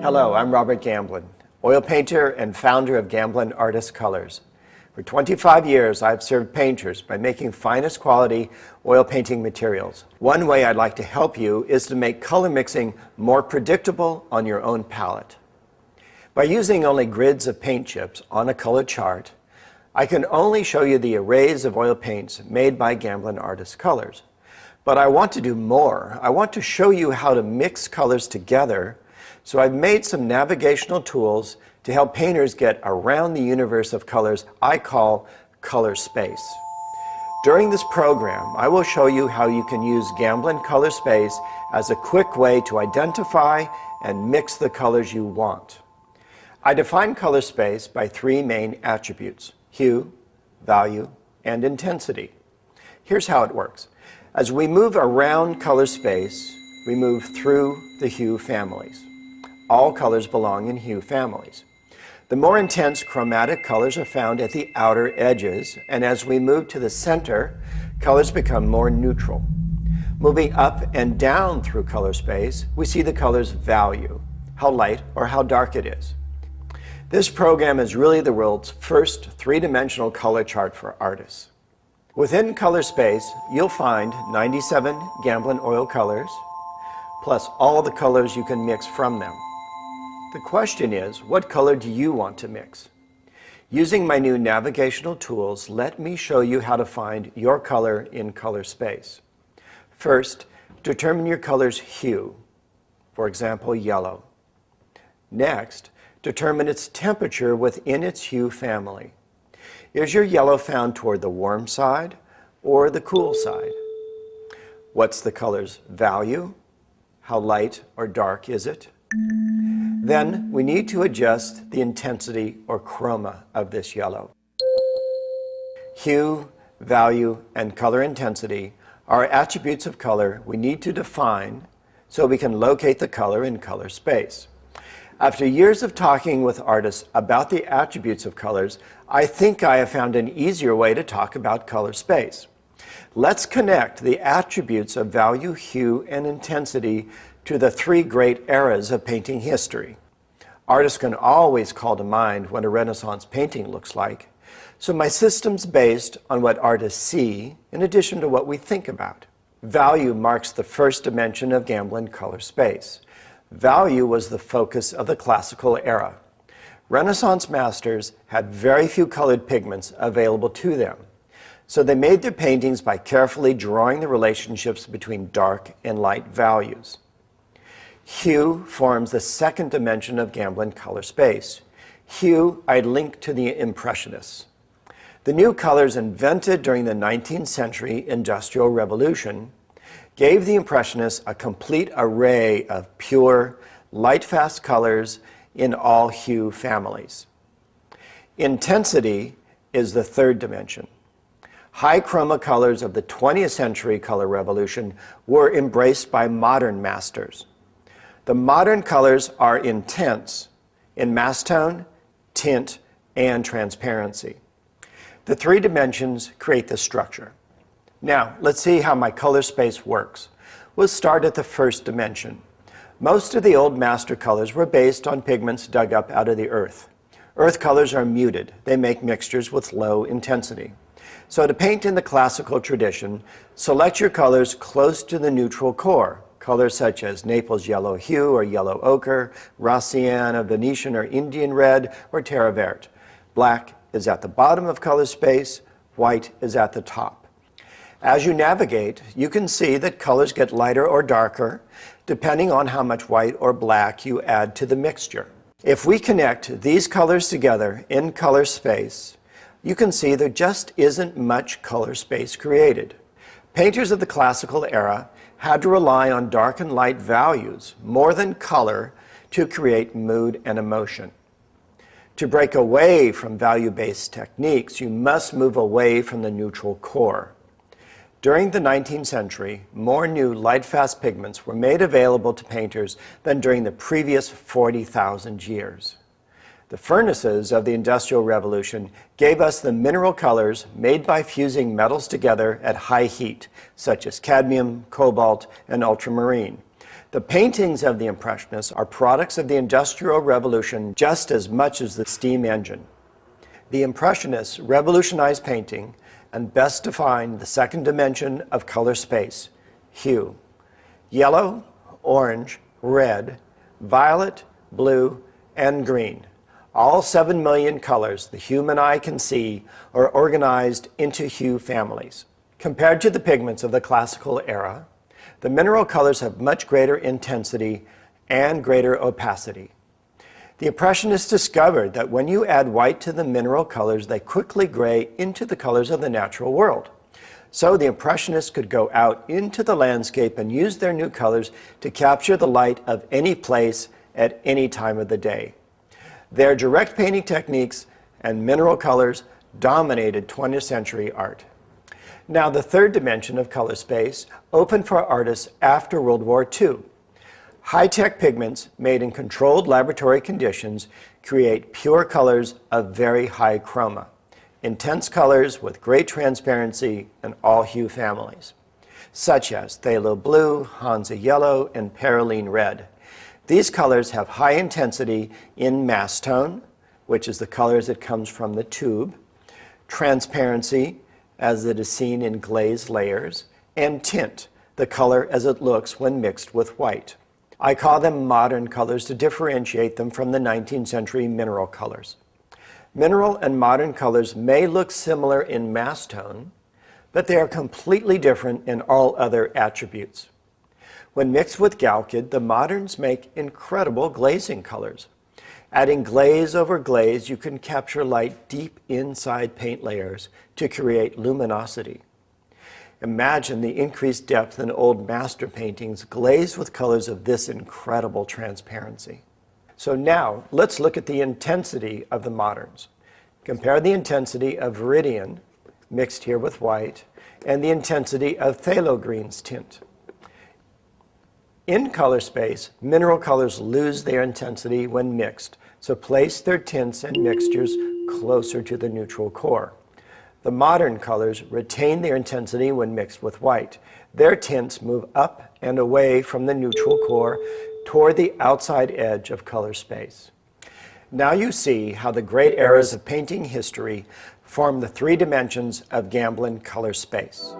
Hello, I'm Robert Gamblin, oil painter and founder of Gamblin Artist Colors. For 25 years, I've served painters by making finest quality oil painting materials. One way I'd like to help you is to make color mixing more predictable on your own palette. By using only grids of paint chips on a color chart, I can only show you the arrays of oil paints made by Gamblin Artist Colors. But I want to do more. I want to show you how to mix colors together, so I've made some navigational tools to help painters get around the universe of colors I call color space. During this program, I will show you how you can use Gamblin Color Space as a quick way to identify and mix the colors you want. I define color space by three main attributes: hue, value, and intensity. Here's how it works. As we move around color space, we move through the hue families. All colors belong in hue families. The more intense chromatic colors are found at the outer edges, and as we move to the center, colors become more neutral. Moving up and down through color space, we see the color's value, how light or how dark it is. This program is really the world's first three-dimensional color chart for artists. Within color space, you'll find 97 Gamblin oil colors, plus all the colors you can mix from them. The question is, what color do you want to mix? Using my new navigational tools, let me show you how to find your color in color space. First, determine your color's hue, for example, yellow. Next, determine its temperature within its hue family. Is your yellow found toward the warm side or the cool side? What's the color's value? How light or dark is it? Then we need to adjust the intensity or chroma of this yellow. Hue, value, and color intensity are attributes of color we need to define so we can locate the color in color space. After years of talking with artists about the attributes of colors, I think I have found an easier way to talk about color space. Let's connect the attributes of value, hue, and intensity to the three great eras of painting history. Artists can always call to mind what a Renaissance painting looks like, so my system's based on what artists see in addition to what we think about. Value marks the first dimension of Gamblin color space. Value was the focus of the classical era. Renaissance masters had very few colored pigments available to them, so they made their paintings by carefully drawing the relationships between dark and light values. Hue forms the second dimension of Gamblin color space. Hue I link to the Impressionists. The new colors invented during the 19th century Industrial Revolution gave the Impressionists a complete array of pure, light-fast colors in all hue families. Intensity is the third dimension. High chroma colors of the 20th century color revolution were embraced by modern masters. The modern colors are intense in mass tone, tint, and transparency. The three dimensions create the structure. Now, let's see how my color space works. We'll start at the first dimension. Most of the old master colors were based on pigments dug up out of the earth. Earth colors are muted. They make mixtures with low intensity. So to paint in the classical tradition, select your colors close to the neutral core. Colors such as Naples yellow hue or yellow ochre, Raciana, Venetian or Indian red, or terre verte. Black is at the bottom of color space, white is at the top. As you navigate, you can see that colors get lighter or darker depending on how much white or black you add to the mixture. If we connect these colors together in color space, you can see there just isn't much color space created. Painters of the classical era had to rely on dark and light values more than color to create mood and emotion. To break away from value-based techniques, you must move away from the neutral core. During the 19th century, more new light-fast pigments were made available to painters than during the previous 40,000 years. The furnaces of the Industrial Revolution gave us the mineral colors made by fusing metals together at high heat, such as cadmium, cobalt, and ultramarine. The paintings of the Impressionists are products of the Industrial Revolution just as much as the steam engine. The Impressionists revolutionized painting and best defined the second dimension of color space, hue. Yellow, orange, red, violet, blue, and green. All 7 million colors the human eye can see are organized into hue families. Compared to the pigments of the classical era, the mineral colors have much greater intensity and greater opacity. The Impressionists discovered that when you add white to the mineral colors, they quickly gray into the colors of the natural world. So the Impressionists could go out into the landscape and use their new colors to capture the light of any place at any time of the day. Their direct painting techniques and mineral colors dominated 20th century art. Now, the third dimension of color space opened for artists after World War II. High-tech pigments made in controlled laboratory conditions create pure colors of very high chroma, intense colors with great transparency in all hue families, such as phthalo blue, Hansa yellow, and perylene red. These colors have high intensity in mass tone, which is the color as it comes from the tube, transparency, as it is seen in glazed layers, and tint, the color as it looks when mixed with white. I call them modern colors to differentiate them from the 19th century mineral colors. Mineral and modern colors may look similar in mass tone, but they are completely different in all other attributes. When mixed with Galkid, the moderns make incredible glazing colors. Adding glaze over glaze, you can capture light deep inside paint layers to create luminosity. Imagine the increased depth in old master paintings glazed with colors of this incredible transparency. So now, let's look at the intensity of the moderns. Compare the intensity of Viridian, mixed here with white, and the intensity of phthalo green's tint. In color space, mineral colors lose their intensity when mixed, so place their tints and mixtures closer to the neutral core. The modern colors retain their intensity when mixed with white. Their tints move up and away from the neutral core toward the outside edge of color space. Now you see how the great eras of painting history form the three dimensions of Gamblin color space.